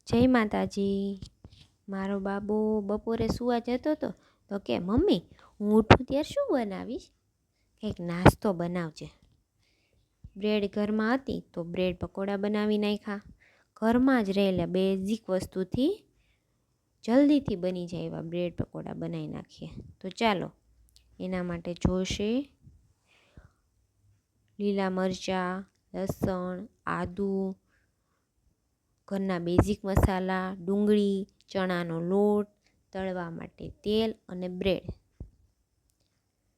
જય માતાજી. મારો બાબો બપોરે સૂવા જતો હતો તો કે મમ્મી હું ઉઠું ત્યારે શું બનાવીશ? કંઈક નાસ્તો બનાવજે. બ્રેડ ઘરમાં હતી તો બ્રેડ પકોડા બનાવી નાખ્યા. ઘરમાં જ રહેલા બેઝિક વસ્તુથી જલ્દીથી બની જાય એવા બ્રેડ પકોડા બનાવી નાખીએ. તો ચાલો, એના માટે જોશે લીલા મરચાં, લસણ, આદું, ઘરના બેઝિક મસાલા, ડુંગળી, ચણાનો લોટ, તળવા માટે તેલ અને બ્રેડ.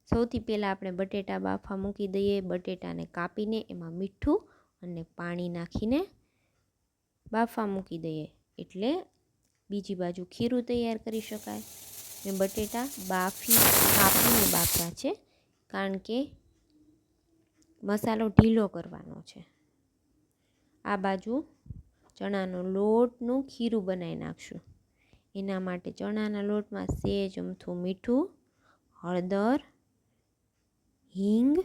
સૌથી પહેલાં આપણે બટેટા બાફા મૂકી દઈએ. બટેટાને કાપીને એમાં મીઠું અને પાણી નાખીને બાફા મૂકી દઈએ, એટલે બીજી બાજુ ખીરું તૈયાર કરી શકાય. મેં બટેટા કાપીને બાફ્યા છે, કારણ કે મસાલો ઢીલો કરવાનો છે. આ બાજુ ચણાનો લોટનું ખીરું બનાવી નાખશું. એના માટે ચણાના લોટમાં સહેજ અમથું મીઠું, હળદર, હિંગ,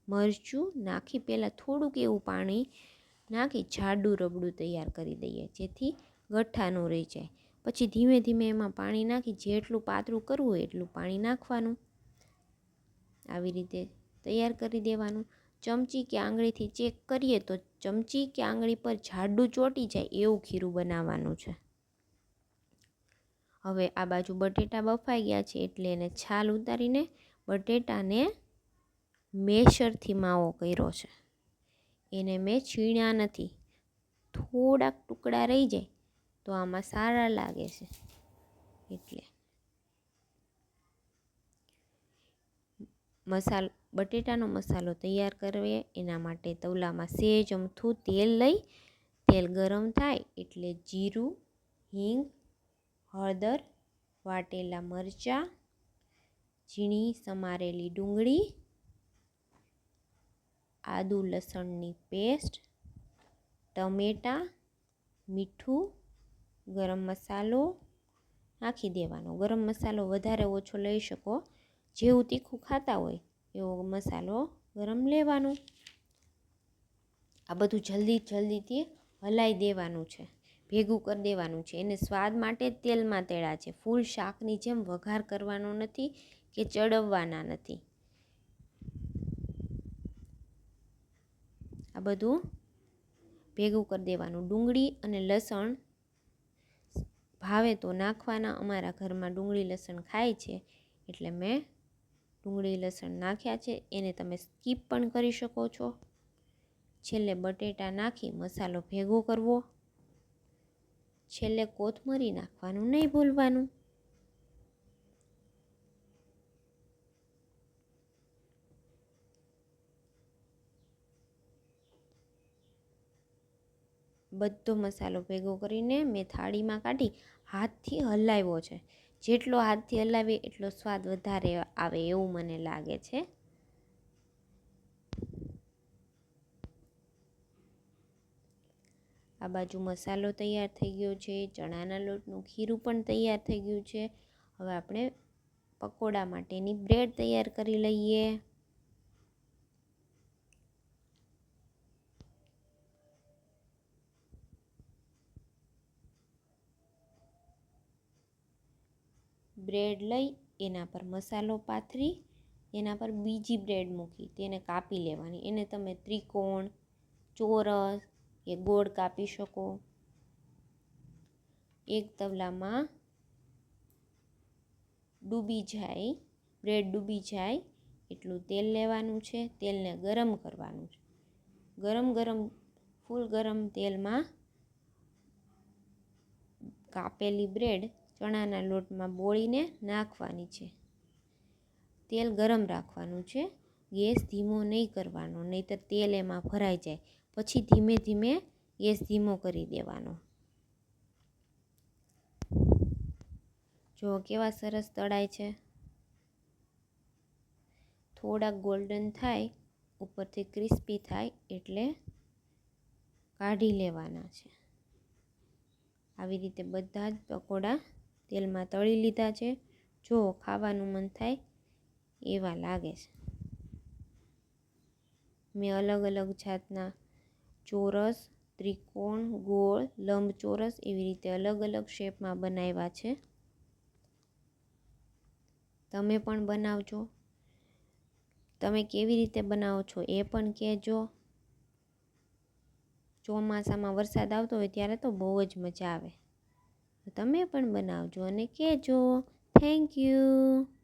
મરચું નાખી પહેલાં થોડુંક એવું પાણી નાખી જાડું રબડું તૈયાર કરી દઈએ, જેથી ગઠ્ઠા ન રહી જાય. પછી ધીમે ધીમે એમાં પાણી નાખી જેટલું પાતળું કરવું હોય એટલું પાણી નાખવાનું. આવી રીતે તૈયાર કરી દેવાનું. ચમચી કે આંગળીથી ચેક કરીએ તો ચમચી કે આંગળી પર જાડું ચોંટી જાય એવું ખીરું બનાવવાનું છે. હવે આ બાજુ બટેટા બફાઈ ગયા છે, એટલે એને છાલ ઉતારીને બટેટાને મેશરથી માવો કર્યો છે. એને મેં છીણ્યા નથી. થોડાક ટુકડા રહી જાય તો આમાં સારા લાગે છે, એટલે બટેટાનો મસાલો તૈયાર કરીએ. એના માટે તવલામાં સહેજ અમથું તેલ લઈ, તેલ ગરમ થાય એટલે જીરું, હિંગ, હળદર, વાટેલા મરચાં, ઝીણી સમારેલી ડુંગળી, આદુ લસણની પેસ્ટ, ટમેટાં, મીઠું, ગરમ મસાલો નાખી દેવાનો. ગરમ મસાલો વધારે ઓછો લઈ શકો, જેવું તીખું ખાતા હોય એવો મસાલો ગરમ લેવાનો. આ બધું જલ્દીથી હલાવી દેવાનું છે, ભેગું કરી દેવાનું છે. એને સ્વાદ માટે જ તેલમાં તળ્યા છે. ફૂલ શાકની જેમ વઘાર કરવાનો નથી કે ચડવવાના નથી. આ બધું ભેગું કરી દેવાનું. ડુંગળી અને લસણ ભાવે તો નાખવાના. અમારા ઘરમાં ડુંગળી લસણ ખાય છે, એટલે મેં ડુંગળી લસણ નાખ્યા છે. એને તમે સ્કીપ પણ કરી શકો છો. છેલ્લે બટેટા નાખી મસાલો ભેગો કરવો. છેલ્લે કોથમરી નાખવાનું નહીં ભૂલવાનું. બધો મસાલો ભેગો કરીને મેં થાળીમાં કાઢી હાથથી હલાવ્યો છે. જેટલો હાથથી હલાવીએ એટલો સ્વાદ વધારે આવે એવું મને લાગે છે. આ બાજુ મસાલો તૈયાર થઈ ગયો છે. ચણાના લોટનું ખીરું પણ તૈયાર થઈ ગયું છે. હવે આપણે પકોડા માટેની બ્રેડ તૈયાર કરી લઈએ. બ્રેડ લઈ એના પર મસાલો પાથરી એના પર બીજી બ્રેડ મૂકી તેને કાપી લેવાની. એને તમે ત્રિકોણ, ચોરસ કે ગોળ કાપી શકો. એક તવલામાં બ્રેડ ડૂબી જાય એટલું તેલ લેવાનું છે. તેલને ગરમ કરવાનું છે. ફૂલ ગરમ તેલમાં કાપેલી બ્રેડ ચણાના લોટમાં બોળીને નાખવાની છે. તેલ ગરમ રાખવાનું છે. ગેસ ધીમો નહીં કરવાનો, નહીંતર તેલ એમાં ભરાઈ જાય. પછી ધીમે ધીમે ગેસ ધીમો કરી દેવાનો. જો કેવા સરસ તળાય છે. થોડાક ગોલ્ડન થાય, ઉપરથી ક્રિસ્પી થાય એટલે કાઢી લેવાના છે. આવી રીતે બધા જ પકોડા તેલમાં તળી લીધા છે. જો ખાવાનું મન થાય એવા લાગે છે. મેં અલગ અલગ જાતના ચોરસ, ત્રિકોણ, ગોળ, લંબચોરસ એવી રીતે અલગ અલગ શેપમાં બનાવ્યા છે. તમે પણ બનાવજો. તમે કેવી રીતે બનાવો છો એ પણ કહેજો. ચોમાસામાં વરસાદ આવતો હોય ત્યારે તો બહુ જ મજા આવે. તમે પણ બનાવજો અને કહેજો. Thank you.